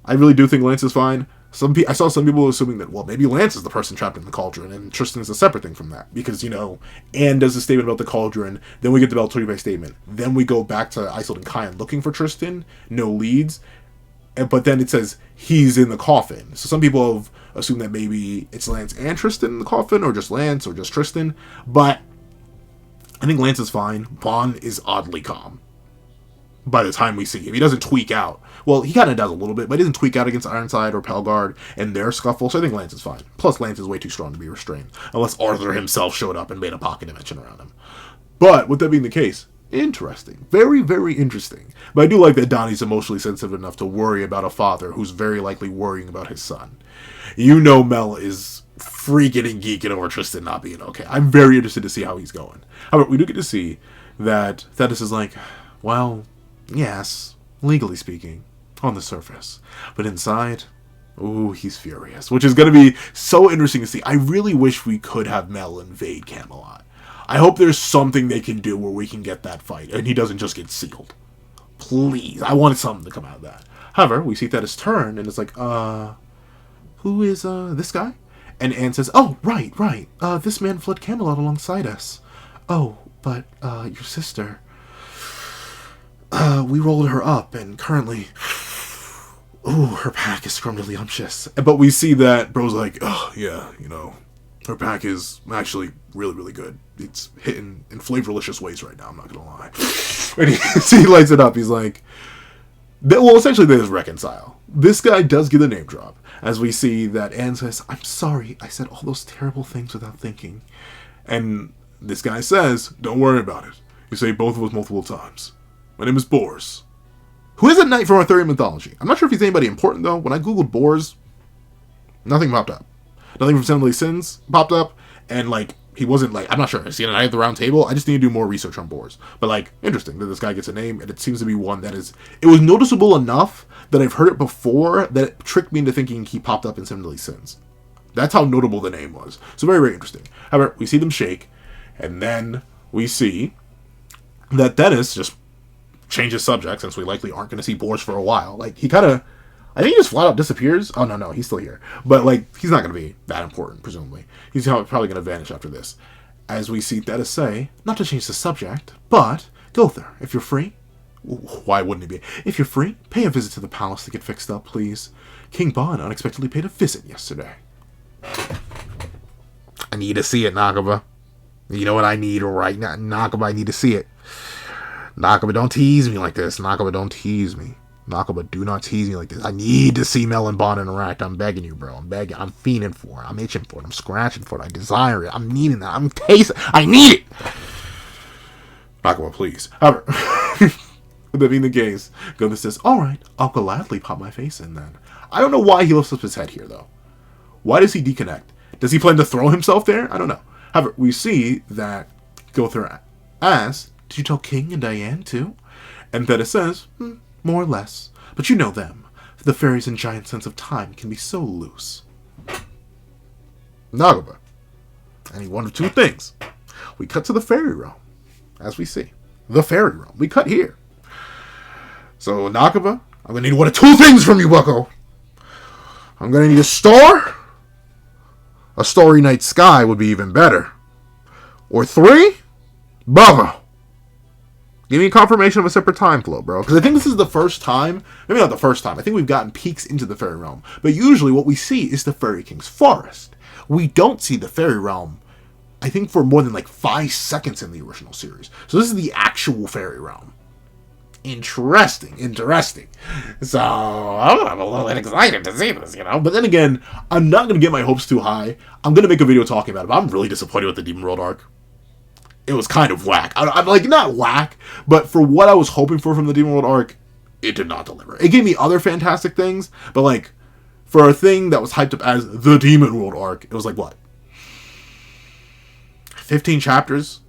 A: I really do think Lance is fine. I saw some people assuming that, well, maybe Lance is the person trapped in the cauldron, and Tristan is a separate thing from that. Because, Anne does a statement about the cauldron, then we get the Beltulipe statement, then we go back to Isolde and Kyan looking for Tristan, no leads, but then it says he's in the coffin. So some people have assumed that maybe it's Lance and Tristan in the coffin, or just Lance, or just Tristan, but I think Lance is fine. Vaughn is oddly calm by the time we see him. He doesn't tweak out. Well, he kind of does a little bit, but he doesn't tweak out against Ironside or Pellegarde and their scuffle, so I think Lance is fine. Plus, Lance is way too strong to be restrained, unless Arthur himself showed up and made a pocket dimension around him. But, with that being the case, interesting. Very, very interesting. But I do like that Donnie's emotionally sensitive enough to worry about a father who's very likely worrying about his son. Mel is freaking and geeking over Tristan not being okay. I'm very interested to see how he's going. However, we do get to see that Thetus is like, well, yes, legally speaking, on the surface. But inside, ooh, he's furious. Which is going to be so interesting to see. I really wish we could have Mel invade Camelot. I hope there's something they can do where we can get that fight, and he doesn't just get sealed. Please, I wanted something to come out of that. However, we see Thetis turn, and it's like, who is, this guy? And Anne says, oh, right, this man fled Camelot alongside us. Oh, but, your sister... we rolled her up, and currently... ooh, her pack is scrumdiddlyumptious. But we see that bro's like, oh, yeah, you know, her pack is actually really, really good. It's hitting in flavorlicious ways right now, I'm not gonna lie. And he lights it up. He's like, well, essentially they just reconcile. This guy does get a name drop, as we see that Anne says, I'm sorry, I said all those terrible things without thinking. And this guy says, don't worry about it. You say both of us multiple times. My name is Boris. Who is a knight from Arthurian mythology? I'm not sure if he's anybody important, though. When I googled Boris, nothing popped up. Nothing from NAISENS popped up. And, like, he wasn't, like, I'm not sure. Is he a knight at the round table? I just need to do more research on Boris. But, like, interesting that this guy gets a name, and it seems to be one that is... It was noticeable enough that I've heard it before that it tricked me into thinking he popped up in NAISENS. That's how notable the name was. So very, very interesting. However, we see them shake, and then we see that Thetus just changes subject, since we likely aren't going to see Boris for a while. Like, he kind of... I think he just flat out disappears. Oh, no, he's still here. But, like, he's not going to be that important, presumably. He's probably going to vanish after this. As we see Thetus say, not to change the subject, but, Gother, if you're free... Why wouldn't he be? If you're free, pay a visit to the palace to get fixed up, please. King Bon unexpectedly paid a visit yesterday. I need to see it, Nakaba. You know what I need right now? Nakaba, I need to see it. Nakaba, don't tease me like this. Nakaba, don't tease me. Nakaba, do not tease me like this. I need to see Mel and Bon interact. I'm begging you, bro. I'm begging. I'm fiending for it. I'm itching for it. I'm scratching for it. I desire it. I'm needing that. I'm tasting. I need it. Nakaba, please. However, with that being the case, Gotha says, all right, I'll gladly pop my face in then. I don't know why he lifts up his head here, though. Why does he deconnect? Does he plan to throw himself there? I don't know. However, we see that Gotha asks, did you tell King and Diane too? And Thetis says, more or less. But you know them. The fairies and giant sense of time can be so loose. Nakaba. I need one of two things. We cut to the fairy realm, as we see. The fairy realm. We cut here. So, Nakaba, I'm going to need one of two things from you, bucko. I'm going to need a star. A starry night sky would be even better. Or 3, Baba. Give me a confirmation of a separate time flow, bro. Because I think this is the first time, maybe not the first time, I think we've gotten peeks into the fairy realm. But usually what we see is the Fairy King's forest. We don't see the fairy realm, I think, for more than like 5 seconds in the original series. So this is the actual fairy realm. Interesting. So, I'm a little excited to see this, you know? But then again, I'm not going to get my hopes too high. I'm going to make a video talking about it, but I'm really disappointed with the Demon World arc. It was kind of whack. I'm like, not whack, but for what I was hoping for from the Demon World arc, it did not deliver. It gave me other fantastic things, but like, for a thing that was hyped up as the Demon World arc, it was like, what? 15 chapters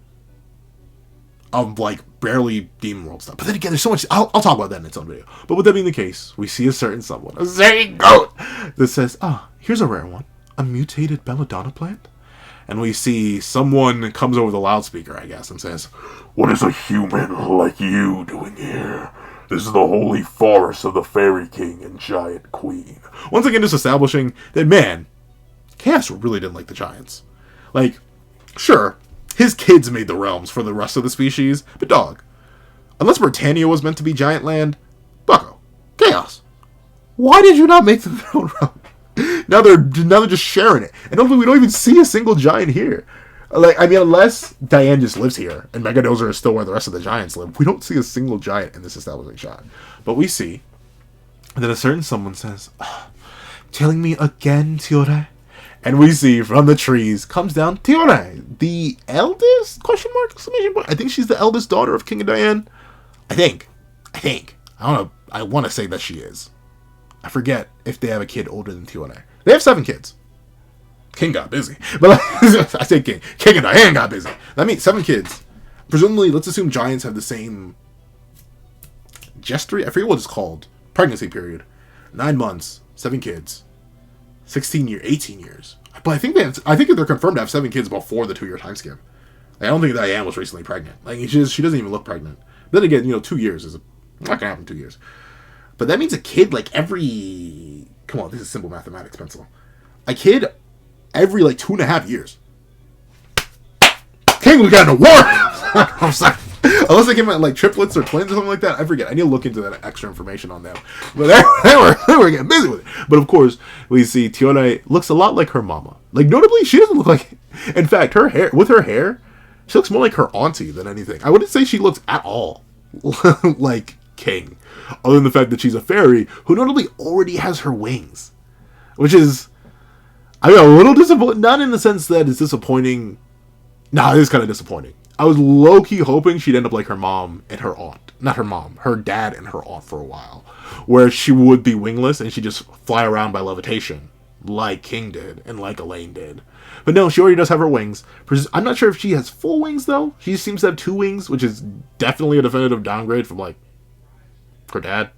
A: of like barely Demon World stuff. But then again, there's so much. I'll talk about that in its own video. But with that being the case, we see a certain someone, a certain goat, that says, here's a rare one. A mutated belladonna plant? And we see someone comes over the loudspeaker, I guess, and says, what is a human like you doing here? This is the holy forest of the Fairy King and Giant Queen. Once again, just establishing that, man, Chaos really didn't like the Giants. Like, sure, his kids made the realms for the rest of the species, but dog, unless Britannia was meant to be Giant Land, bucko, Chaos, why did you not make them their own realm? Now they're just sharing it. And hopefully we don't even see a single giant here. Like, I mean, unless Diane just lives here and Megadozer is still where the rest of the giants live, we don't see a single giant in this establishing shot. But we see that a certain someone says, telling me again, Tiore? And we see from the trees comes down Tiore, the eldest? Question mark? Exclamation point. I think she's the eldest daughter of King and Diane. I think. I don't know. I want to say that she is. I forget if they have a kid older than Tiore. They have 7 kids. King got busy. But I say King. King and Diane got busy. That means 7 kids. Presumably, let's assume giants have the same gestury. I forget what it's called. Pregnancy period. 9 months. 7 kids. 18 years. But I think they're confirmed to have 7 kids before the 2-year time skip. I don't think Diane was recently pregnant. Like, she doesn't even look pregnant. Then again, 2 years is not gonna happen in 2 years. But that means a kid like every... Come on, this is simple mathematics, pencil. A kid every like 2.5 years. King, we got an award! I'm sorry. Unless they came out like triplets or twins or something like that. I forget. I need to look into that extra information on them. But they were getting busy with it. But of course, we see Tiore looks a lot like her mama. Like, notably, she doesn't look like... In fact, her hair, she looks more like her auntie than anything. I wouldn't say she looks at all like King. Other than the fact that she's a fairy who notably already has her wings. Which is... I mean, a little disappointing. Not in the sense that it's disappointing. Nah, it is kind of disappointing. I was low-key hoping she'd end up like her mom and her aunt. Not her mom. Her dad and her aunt for a while. Where she would be wingless and she'd just fly around by levitation. Like King did. And like Elaine did. But no, she already does have her wings. I'm not sure if she has full wings, though. She seems to have 2 wings, which is definitely a definitive downgrade from, like, her dad,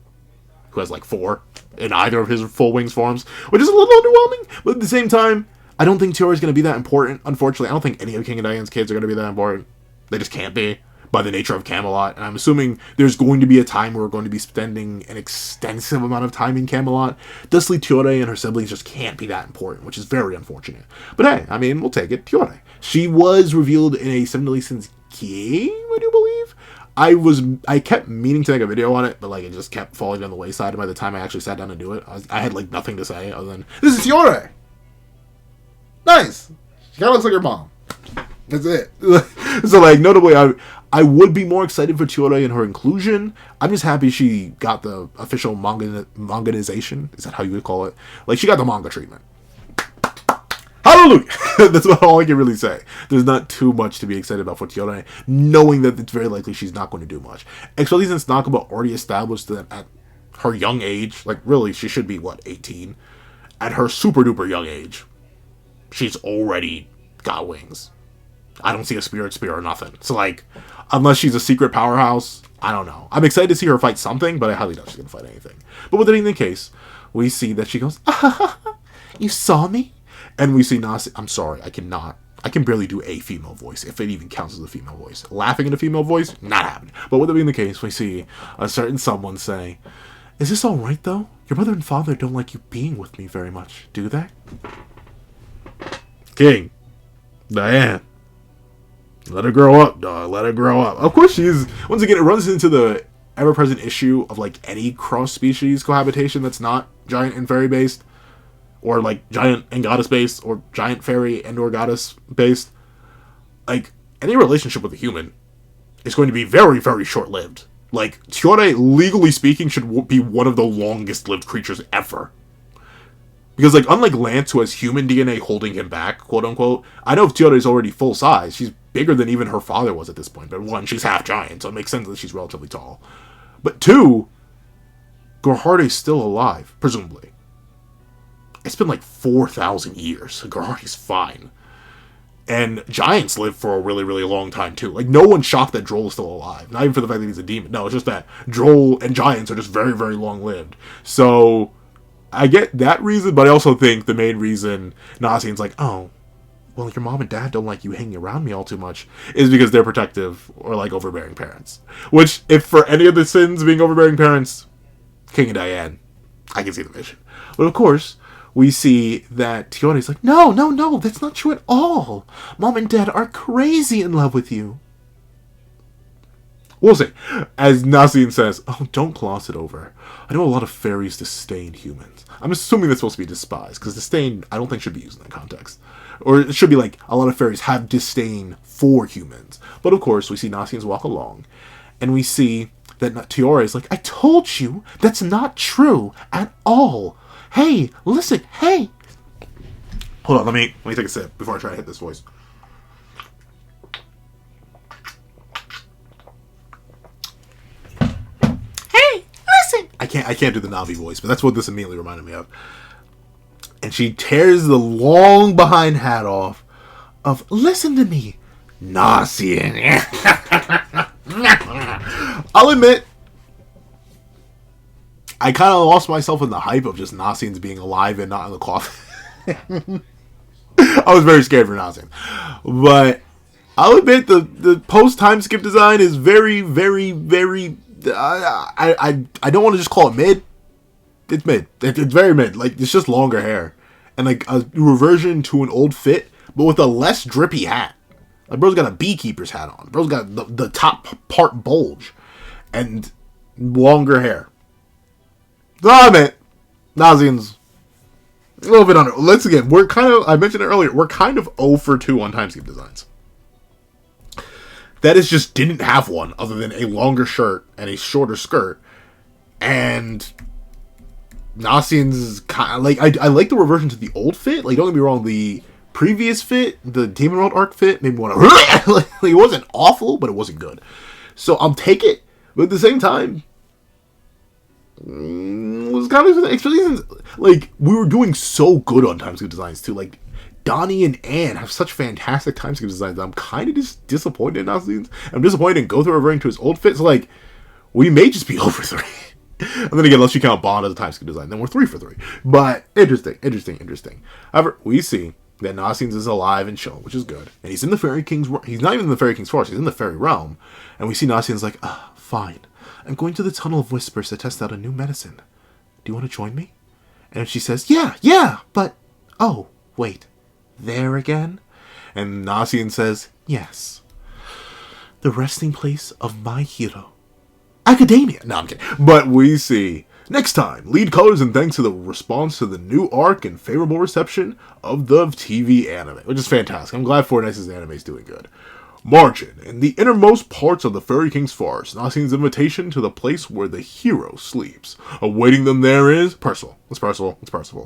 A: who has, like, 4 in either of his full wings forms, which is a little underwhelming. But at the same time, I don't think Tiore is going to be that important. Unfortunately, I don't think any of King and Diane's kids are going to be that important. They just can't be, by the nature of Camelot. And I'm assuming there's going to be a time where we're going to be spending an extensive amount of time in Camelot. Thusly, Tiore and her siblings just can't be that important, which is very unfortunate. But hey, I mean, we'll take it. Tiore. She was revealed in a Seven Deadly Sins game, I do believe. I kept meaning to make a video on it, but like it just kept falling on the wayside. And by the time I actually sat down to do it, I had like nothing to say other than, this is Tiore! Nice! She kind of looks like her mom. That's it. So, like, notably, I would be more excited for Tiore and her inclusion. I'm just happy she got the official manganization. Is that how you would call it? Like, she got the manga treatment. Hallelujah! That's about all I can really say. There's not too much to be excited about for Tiore, knowing that it's very likely she's not going to do much. Especially since Nakaba already established that at her young age, like, really, she should be, 18? At her super-duper young age, she's already got wings. I don't see a spirit spear or nothing. So, like, unless she's a secret powerhouse, I don't know. I'm excited to see her fight something, but I highly doubt she's going to fight anything. But with that being the case, we see that she goes, you saw me? And we see Nasi. I'm sorry, I can barely do a female voice, if it even counts as a female voice. Laughing in a female voice, not happening. But with that being the case, we see a certain someone say, is this alright, though? Your mother and father don't like you being with me very much, do they? King. Diane. Let her grow up, dog. Let her grow up. Of course she's... Once again, it runs into the ever-present issue of, like, any cross-species cohabitation that's not giant and fairy-based. Or, like, giant and goddess-based. Or giant fairy and or goddess-based. Like, any relationship with a human is going to be very, very short-lived. Like, Tiore, legally speaking, should be one of the longest-lived creatures ever. Because, like, unlike Lance, who has human DNA holding him back, quote-unquote, I know if Tiore is already full size. She's bigger than even her father was at this point. But 1, she's half giant, so it makes sense that she's relatively tall. But 2, Gerharde's still alive, presumably. It's been, like, 4,000 years. So Gerharde's fine. And giants live for a really, really long time, too. Like, no one's shocked that Droll is still alive. Not even for the fact that he's a demon. No, it's just that Droll and giants are just very, very long-lived. So... I get that reason, but I also think the main reason Nasian's like, oh, well, your mom and dad don't like you hanging around me all too much, is because they're protective or, like, overbearing parents. Which, if for any of the sins being overbearing parents, King and Diane, I can see the vision. But, of course, we see that Tiore's like, no, that's not true at all. Mom and dad are crazy in love with you. We'll see. As Nasian says, oh, don't gloss it over. I know a lot of fairies disdain humans. I'm assuming that's supposed to be despise, because disdain, I don't think should be used in that context. Or it should be like, a lot of fairies have disdain for humans. But of course, we see Nasians walk along, and we see that Tiore is like, I told you, that's not true at all. Hey, listen, hey. Hold on, let me take a sip before I try to hit this voice. I can't do the Navi voice, but that's what this immediately reminded me of. And she tears the long behind hat off of, listen to me, Nasian. I'll admit, I kind of lost myself in the hype of just Nasians being alive and not in the coffin. I was very scared for Nasian. But I'll admit the post-time skip design is very, very, very... I don't want to just call it mid. It's mid. It's very mid. Like, it's just longer hair. And, like, a reversion to an old fit, but with a less drippy hat. Like, bro's got a beekeeper's hat on. Bro's got the top part bulge. And longer hair. Damn it! NAISENS. A little bit under. Let's again, we're kind of, I mentioned it earlier, we're kind of 0 for 2 on timeskip designs. That is just didn't have one other than a longer shirt and a shorter skirt. And NAISENS is kind of like, I like the reversion to the old fit. Like, don't get me wrong, the previous fit, the Demon World arc fit, made me want to, like, it wasn't awful, but it wasn't good. So I'll take it, but at the same time, it was kind of, especially since, like, we were doing so good on timeskip designs too. Like, Donnie and Anne have such fantastic timeskip designs that I'm kind of just disappointed in NAISENS. I'm disappointed in Gothar reverting to his old fit. So, like, we may just be over 3. And then again, unless you count Bond as a timeskip design, then we're 3 for 3. But interesting. However, we see that NAISENS is alive and chilling, which is good. And he's in the Fairy King's, he's not even in the Fairy King's forest, he's in the Fairy Realm. And we see NAISENS like, fine. I'm going to the Tunnel of Whispers to test out a new medicine. Do you want to join me? And she says, yeah, but, oh, wait, there again? And NAISENS says, yes. The resting place of my hero. Academia. No, I'm kidding. But we see, next time, lead colors and thanks to the response to the new arc and favorable reception of the TV anime, which is fantastic. I'm glad Fortnite's anime is doing good. Margin, in the innermost parts of the Fairy King's forest, NAISENS' invitation to the place where the hero sleeps. Awaiting them there is Percival. It's Percival.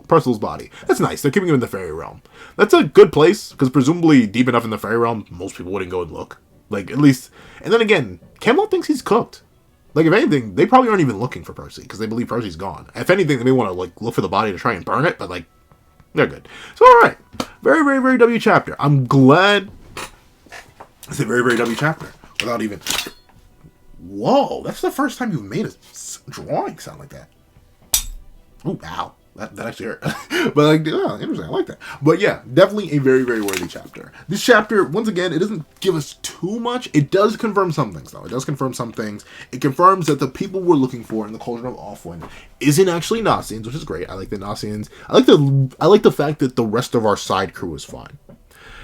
A: Percival's body. That's nice. They're keeping him in the Fairy Realm. That's a good place, because presumably deep enough in the Fairy Realm, most people wouldn't go and look. Like, at least, and then again, Camelot thinks he's cooked. Like, if anything, they probably aren't even looking for Percy, because they believe Percy's gone. If anything, they may want to, like, look for the body to try and burn it, but, like, they're good. So, alright. Very, very, very W chapter. I'm glad it's a very, very W chapter. Without even... Whoa, that's the first time you've made a drawing sound like that. Ooh, ow. That actually hurt. But, like, oh, interesting. I like that. But, yeah, definitely a very, very worthy chapter. This chapter, once again, it doesn't give us too much. It does confirm some things, though. It does confirm some things. It confirms that the people we're looking for in the Cauldron of Offwind isn't actually NAISENS, which is great. I like the NAISENS. I like the fact that the rest of our side crew is fine.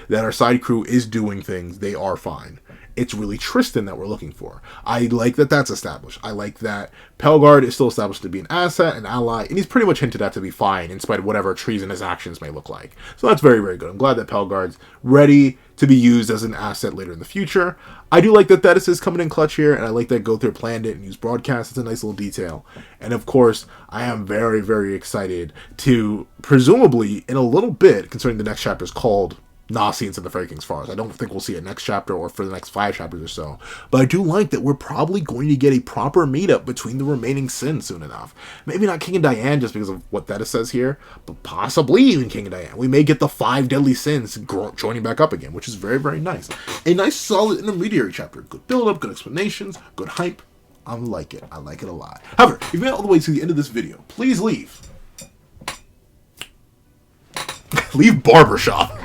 A: That our side crew is doing things. They are fine. It's really Tristan that we're looking for. I like that that's established. I like that Pellegarde is still established to be an asset, an ally, and he's pretty much hinted at to be fine in spite of whatever treasonous actions may look like. So that's very, very good. I'm glad that Pellegarde's ready to be used as an asset later in the future. I do like that Thetus is coming in clutch here, and I like that Gothar planned it and used broadcast. It's a nice little detail. And of course, I am very, very excited to, presumably, in a little bit, considering the next chapter is called NAISENS in the Fairy King's Forest. I don't think we'll see it next chapter or for the next 5 chapters or so. But I do like that we're probably going to get a proper meetup between the remaining sins soon enough. Maybe not King and Diane just because of what Thetus says here, but possibly even King and Diane. We may get the 5 deadly sins joining back up again, which is very, very nice. A nice solid intermediary chapter. Good build-up, good explanations, good hype. I like it. I like it a lot. However, if you made it all the way to the end of this video, please leave barbershop.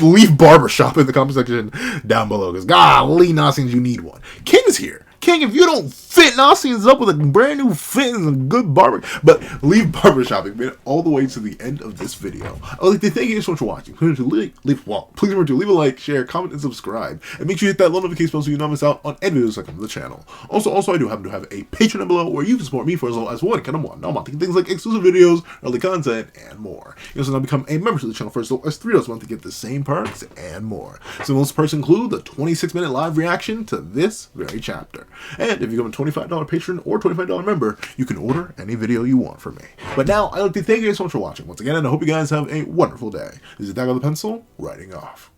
A: Leave barbershop in the comment section down below. Because golly, NAISENS, you need one. King's here. King, if you don't fit NAISENS up with a brand new fit and a good barber, but leave barbershop. You've made it all the way to the end of this video. I would like to thank you so much for watching. Please remember to leave a like, share, comment, and subscribe. And make sure you hit that little notification bell so you don't miss out on any videos that come to the channel. Also, I do happen to have a Patreon down below where you can support me for as little as $1 a month. Things like exclusive videos, early content, and more. You also now become a member to the channel for as little as $3 a month to get the same perks and more. Some of those perks include the 26-minute live reaction to this very chapter. And if you become a $25 patron or $25 member, you can order any video you want from me. But now, I'd like to thank you guys so much for watching once again, and I hope you guys have a wonderful day. This is Dagger the Pencil, writing off.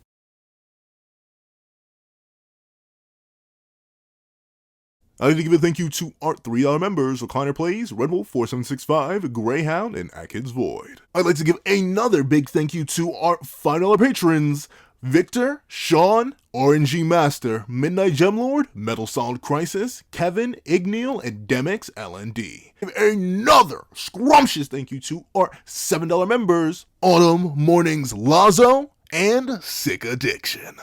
A: I'd like to give a thank you to our $3 members, Recliner Plays, Red Wolf 4765, Greyhound, and Atkins Void. I'd like to give another big thank you to our $5 patrons, Victor, Sean, RNG Master, Midnight Gemlord, Metal Solid Crisis, Kevin, Igneal, and Demix LND. Another scrumptious thank you to our $7 members, Autumn, Mornings, Lazo, and Sick Addiction.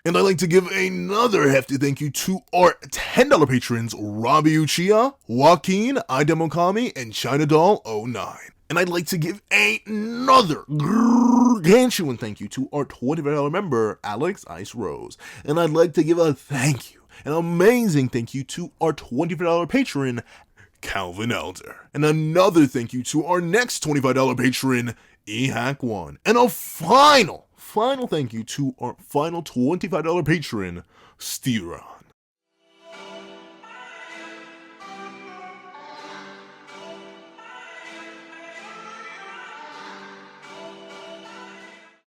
A: And I'd like to give another hefty thank you to our $10 patrons, Robbie Uchiha, Joaquin, Idemokami, and China Doll 09. And I'd like to give another gargantuan thank you to our $25 member, Alex Ice Rose. And I'd like to give a thank you, an amazing thank you to our $25 patron, Calvin Elder. And another thank you to our next $25 patron, EHack1. And a final thank you to our final $25 patron, Stira.